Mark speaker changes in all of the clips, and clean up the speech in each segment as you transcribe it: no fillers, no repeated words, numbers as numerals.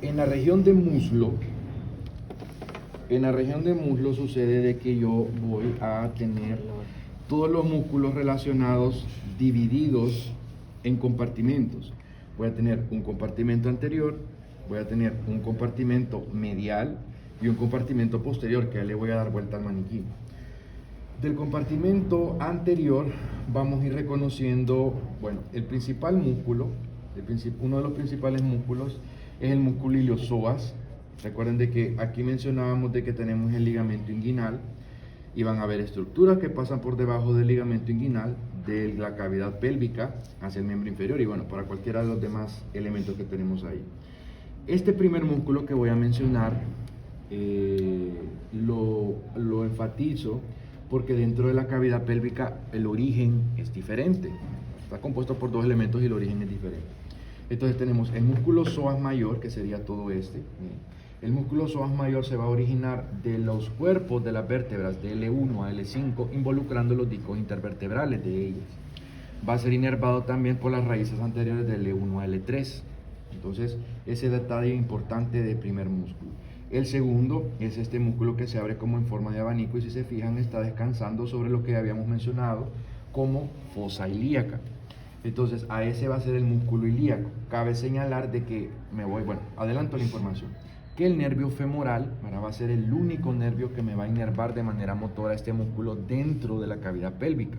Speaker 1: En la región de muslo sucede de que yo voy a tener todos los músculos relacionados divididos en compartimentos. Voy a tener un compartimento anterior, voy a tener un compartimento medial y un compartimento posterior, que ya le voy a dar vuelta al maniquí. Del compartimento anterior vamos a ir reconociendo, bueno, el principal músculo, uno de los principales músculos es el músculo iliosoas. Recuerden de que aquí mencionábamos de que tenemos el ligamento inguinal y van a haber estructuras que pasan por debajo del ligamento inguinal, de la cavidad pélvica hacia el miembro inferior y bueno, para cualquiera de los demás elementos que tenemos ahí. Este primer músculo que voy a mencionar lo enfatizo porque dentro de la cavidad pélvica el origen es diferente. Está compuesto por dos elementos y el origen es diferente. Entonces tenemos el músculo psoas mayor, que sería todo este. El músculo psoas mayor se va a originar de los cuerpos de las vértebras de L1 a L5, involucrando los discos intervertebrales de ellas. Va a ser inervado también por las raíces anteriores de L1 a L3. Entonces, ese detalle importante del primer músculo. El segundo es este músculo que se abre como en forma de abanico y si se fijan está descansando sobre lo que habíamos mencionado como fosa ilíaca. Entonces, a ese va a ser el músculo ilíaco. Cabe señalar de que adelanto la información, que el nervio femoral va a ser el único nervio que me va a inervar de manera motora este músculo dentro de la cavidad pélvica.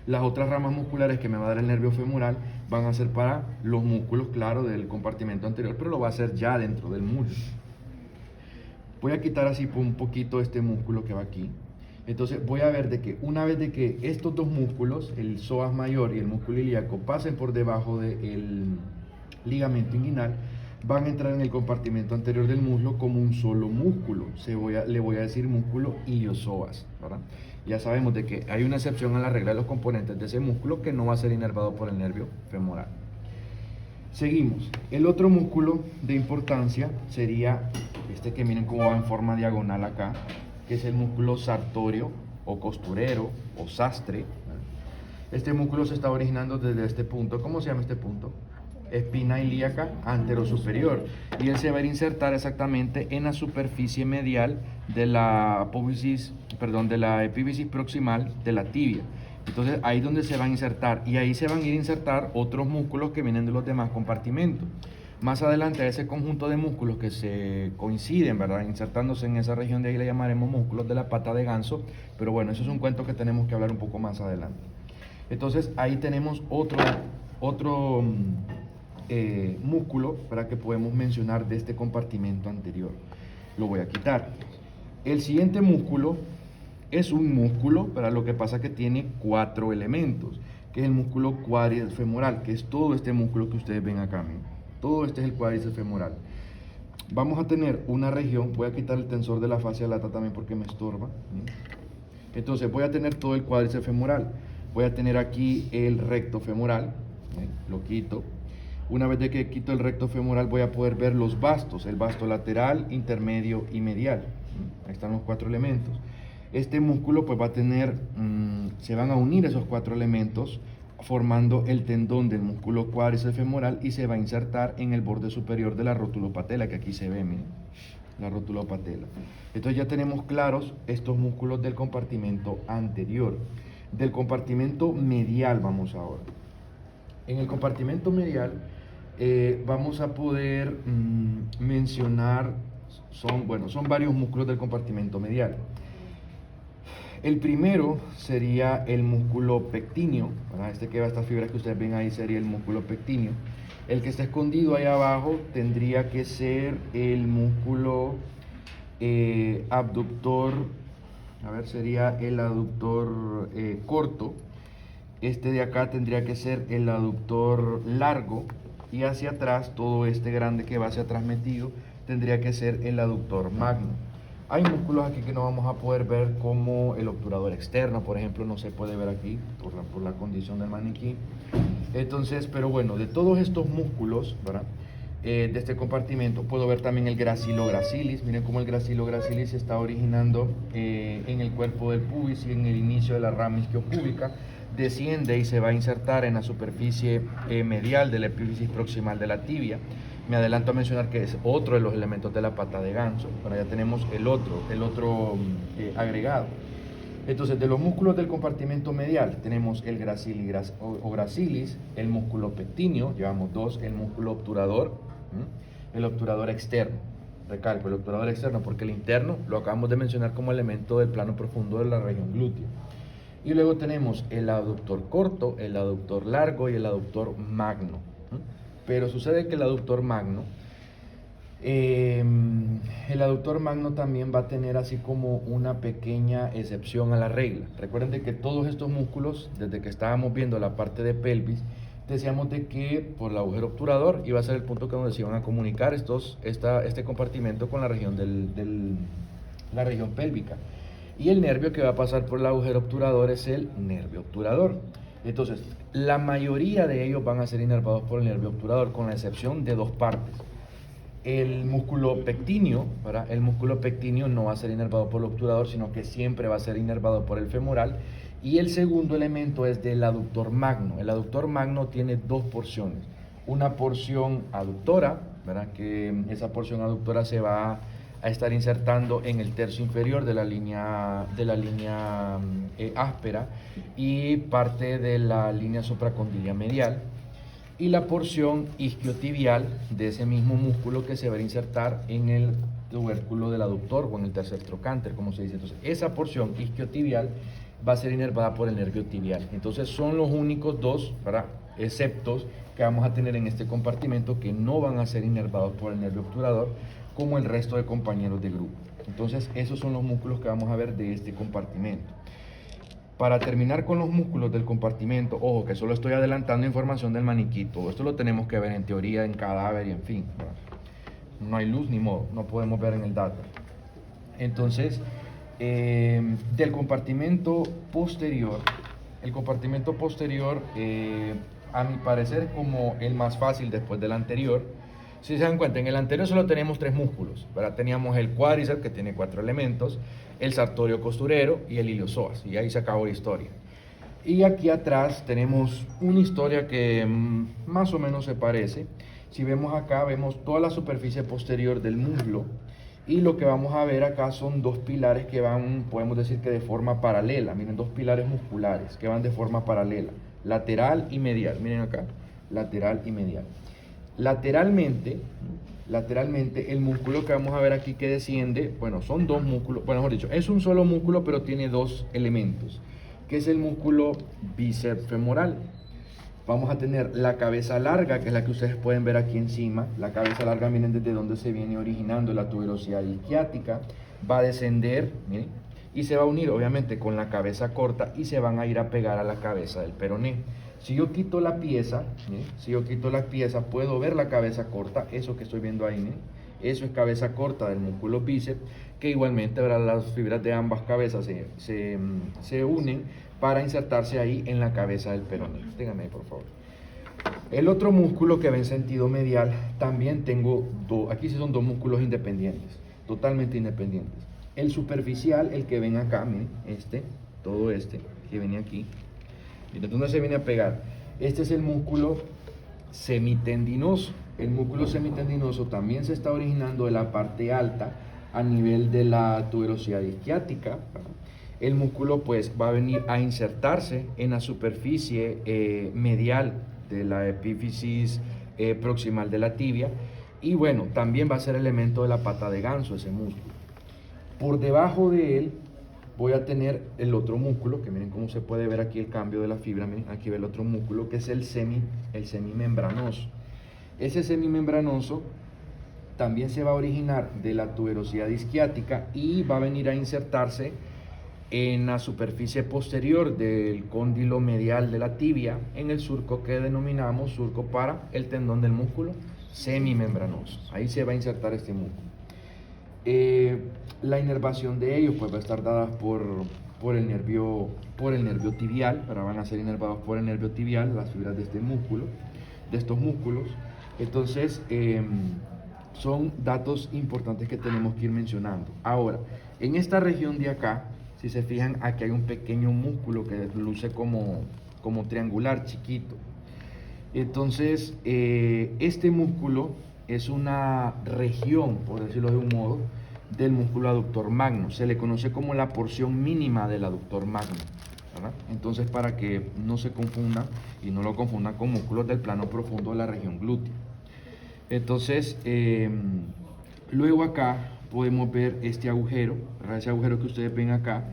Speaker 1: Las otras ramas musculares que me va a dar el nervio femoral van a ser para los músculos, claro, del compartimento anterior, pero lo va a hacer ya dentro del muslo. Voy a quitar así un poquito este músculo que va aquí. Entonces voy a ver de que una vez de que estos dos músculos, el psoas mayor y el músculo ilíaco, pasen por debajo del ligamento inguinal, van a entrar en el compartimento anterior del muslo como un solo músculo. Le voy a decir músculo iliosoas, ¿verdad? Ya sabemos de que hay una excepción a la regla de los componentes de ese músculo que no va a ser inervado por el nervio femoral. Seguimos. El otro músculo de importancia sería este que miren cómo va en forma diagonal acá, que es el músculo sartorio o costurero o sastre. Este músculo se está originando desde este punto. ¿Cómo se llama este punto? Espina ilíaca anterosuperior, y él se va a insertar exactamente en la superficie medial de la epífisis proximal de la tibia. Entonces ahí es donde se va a insertar y ahí se van a ir a insertar otros músculos que vienen de los demás compartimentos. Más adelante a ese conjunto de músculos que se coinciden, ¿verdad?, insertándose en esa región de ahí le llamaremos músculos de la pata de ganso, pero bueno, eso es un cuento que tenemos que hablar un poco más adelante. Entonces ahí tenemos otro músculo para que podemos mencionar de este compartimento anterior. Lo voy a quitar. El siguiente músculo es un músculo, para lo que pasa que tiene 4 elementos, que es el músculo cuádriceps femoral, que es todo este músculo que ustedes ven acá. Todo este es el cuádriceps femoral. Vamos a tener una región, voy a quitar el tensor de la fascia lata también porque me estorba. Entonces voy a tener todo el cuádriceps femoral. Voy a tener aquí el recto femoral, lo quito. Una vez de que quito el recto femoral voy a poder ver los bastos, el basto lateral, intermedio y medial. Ahí están los 4 elementos. Este músculo pues va a tener, se van a unir esos 4 elementos formando el tendón del músculo cuádriceps femoral y se va a insertar en el borde superior de la rotulopatela, que aquí se ve, miren, la rotulopatela. Entonces ya tenemos claros estos músculos del compartimento anterior. Del compartimento medial vamos ahora. En el compartimento medial vamos a poder mencionar, son varios músculos del compartimento medial. El primero sería el músculo pectíneo, ¿verdad? Este que va a estas fibras que ustedes ven ahí sería el músculo pectíneo. El que está escondido ahí abajo tendría que ser el músculo abductor, sería el aductor corto. Este de acá tendría que ser el aductor largo y hacia atrás, todo este grande que va hacia atrás metido, tendría que ser el aductor magno. Hay músculos aquí que no vamos a poder ver, como el obturador externo, por ejemplo, no se puede ver aquí por la condición del maniquí. Entonces, pero bueno, de todos estos músculos, ¿verdad?, de este compartimento, puedo ver también el gracilo gracilis. Miren cómo el gracilo gracilis se está originando en el cuerpo del pubis y en el inicio de la rama isquiopúbica. Desciende y se va a insertar en la superficie medial de la epífisis proximal de la tibia. Me adelanto a mencionar que es otro de los elementos de la pata de ganso. Bueno, ya tenemos el otro agregado. Entonces, de los músculos del compartimento medial, tenemos el gracilis o gracilis, el músculo pectíneo, llevamos dos, el músculo obturador, el obturador externo. Recalco, el obturador externo, porque el interno lo acabamos de mencionar como elemento del plano profundo de la región glútea. Y luego tenemos el aductor corto, el aductor largo y el aductor magno. Pero sucede que el aductor magno también va a tener así como una pequeña excepción a la regla. Recuerden de que todos estos músculos, desde que estábamos viendo la parte de pelvis, decíamos de que por el agujero obturador iba a ser el punto que donde se iban a comunicar este compartimento con la región la región pélvica. Y el nervio que va a pasar por el agujero obturador es el nervio obturador. Entonces, la mayoría de ellos van a ser inervados por el nervio obturador, con la excepción de dos partes. El músculo pectíneo, ¿verdad? El músculo pectíneo no va a ser inervado por el obturador, sino que siempre va a ser inervado por el femoral. Y el segundo elemento es del aductor magno. El aductor magno tiene dos porciones. Una porción aductora, ¿verdad? Que esa porción aductora se va a estar insertando en el tercio inferior de la línea áspera y parte de la línea supracondilia medial. Y la porción isquiotibial de ese mismo músculo que se va a insertar en el tubérculo del aductor o en el tercer trocánter, como se dice. Entonces, esa porción isquiotibial va a ser inervada por el nervio tibial. Entonces, son los únicos dos, ¿verdad?, exceptos que vamos a tener en este compartimento que no van a ser inervados por el nervio obturador como el resto de compañeros de grupo. Entonces, esos son los músculos que vamos a ver de este compartimento. Para terminar con los músculos del compartimento, ojo que solo estoy adelantando información del maniquí, todo esto lo tenemos que ver en teoría, en cadáver y en fin, ¿verdad? No hay luz ni modo, no podemos ver en el data. Entonces, del compartimento posterior, el compartimento posterior, a mi parecer, como el más fácil después del anterior. Si se dan cuenta, en el anterior solo tenemos tres músculos, ¿verdad? Teníamos el cuádriceps, que tiene 4 elementos, el sartorio costurero y el iliopsoas, y ahí se acabó la historia. Y aquí atrás tenemos una historia que más o menos se parece. Si vemos acá, vemos toda la superficie posterior del muslo, y lo que vamos a ver acá son dos pilares que van, podemos decir que de forma paralela. Miren, dos pilares musculares que van de forma paralela, lateral y medial. Miren acá, lateral y medial. Lateralmente, el músculo que vamos a ver aquí que desciende, bueno, son dos músculos, bueno, mejor dicho, es un solo músculo, pero tiene dos elementos, que es el músculo bíceps femoral. Vamos a tener la cabeza larga, que es la que ustedes pueden ver aquí encima. La cabeza larga, miren desde donde se viene originando la tuberosidad isquiática. Va a descender, miren, y se va a unir obviamente con la cabeza corta y se van a ir a pegar a la cabeza del peroné. Si yo quito la pieza, miren, si yo quito la pieza, puedo ver la cabeza corta, eso que estoy viendo ahí, miren. Eso es cabeza corta del músculo bíceps, que igualmente, ¿verdad?, las fibras de ambas cabezas se unen para insertarse ahí en la cabeza del peroné. Ténganme ahí, por favor. El otro músculo que va en sentido medial, también tengo aquí sí son dos músculos independientes, totalmente independientes. El superficial, el que ven acá, miren, todo este que viene aquí, miren dónde se viene a pegar. Este es el músculo semitendinoso. El músculo semitendinoso también se está originando de la parte alta a nivel de la tuberosidad isquiática. El músculo pues va a venir a insertarse en la superficie medial de la epífisis proximal de la tibia, y bueno, también va a ser elemento de la pata de ganso ese músculo. Por debajo de él voy a tener el otro músculo, que miren cómo se puede ver aquí el cambio de la fibra. Miren, aquí ve el otro músculo, que es el semimembranoso. Ese semimembranoso también se va a originar de la tuberosidad isquiática y va a venir a insertarse en la superficie posterior del cóndilo medial de la tibia, en el surco que denominamos surco para el tendón del músculo semimembranoso. Ahí se va a insertar este músculo. La inervación de ellos pues va a estar dada por el nervio tibial, pero van a ser inervados por el nervio tibial, las fibras de estos músculos. Entonces, son datos importantes que tenemos que ir mencionando. Ahora, en esta región de acá, si se fijan, aquí hay un pequeño músculo que luce como triangular, chiquito. Entonces, este músculo es una región, por decirlo de un modo, del músculo aductor magno. Se le conoce como la porción mínima del aductor magno, ¿verdad? Entonces, para que no se confunda y no lo confundan con músculos del plano profundo de la región glútea. Entonces, luego acá podemos ver este agujero, ¿verdad? Ese agujero que ustedes ven acá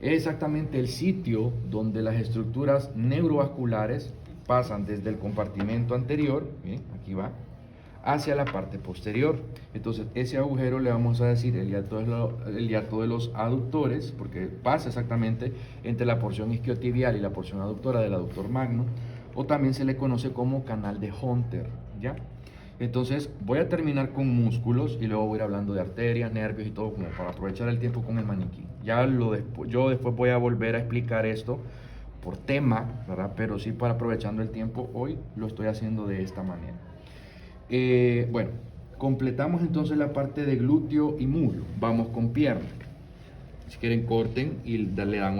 Speaker 1: es exactamente el sitio donde las estructuras neurovasculares pasan desde el compartimento anterior, ¿bien? Aquí va, hacia la parte posterior. Entonces, ese agujero le vamos a decir el hiato de los aductores, porque pasa exactamente entre la porción isquiotibial y la porción aductora del aductor magno, o también se le conoce como canal de Hunter, ¿ya? Entonces, voy a terminar con músculos y luego voy a ir hablando de arterias, nervios y todo, como para aprovechar el tiempo con el maniquí. Yo después voy a volver a explicar esto por tema, ¿verdad? Pero sí, para aprovechando el tiempo, hoy lo estoy haciendo de esta manera. Bueno, completamos entonces la parte de glúteo y muslo. Vamos con pierna. Si quieren, corten y le dan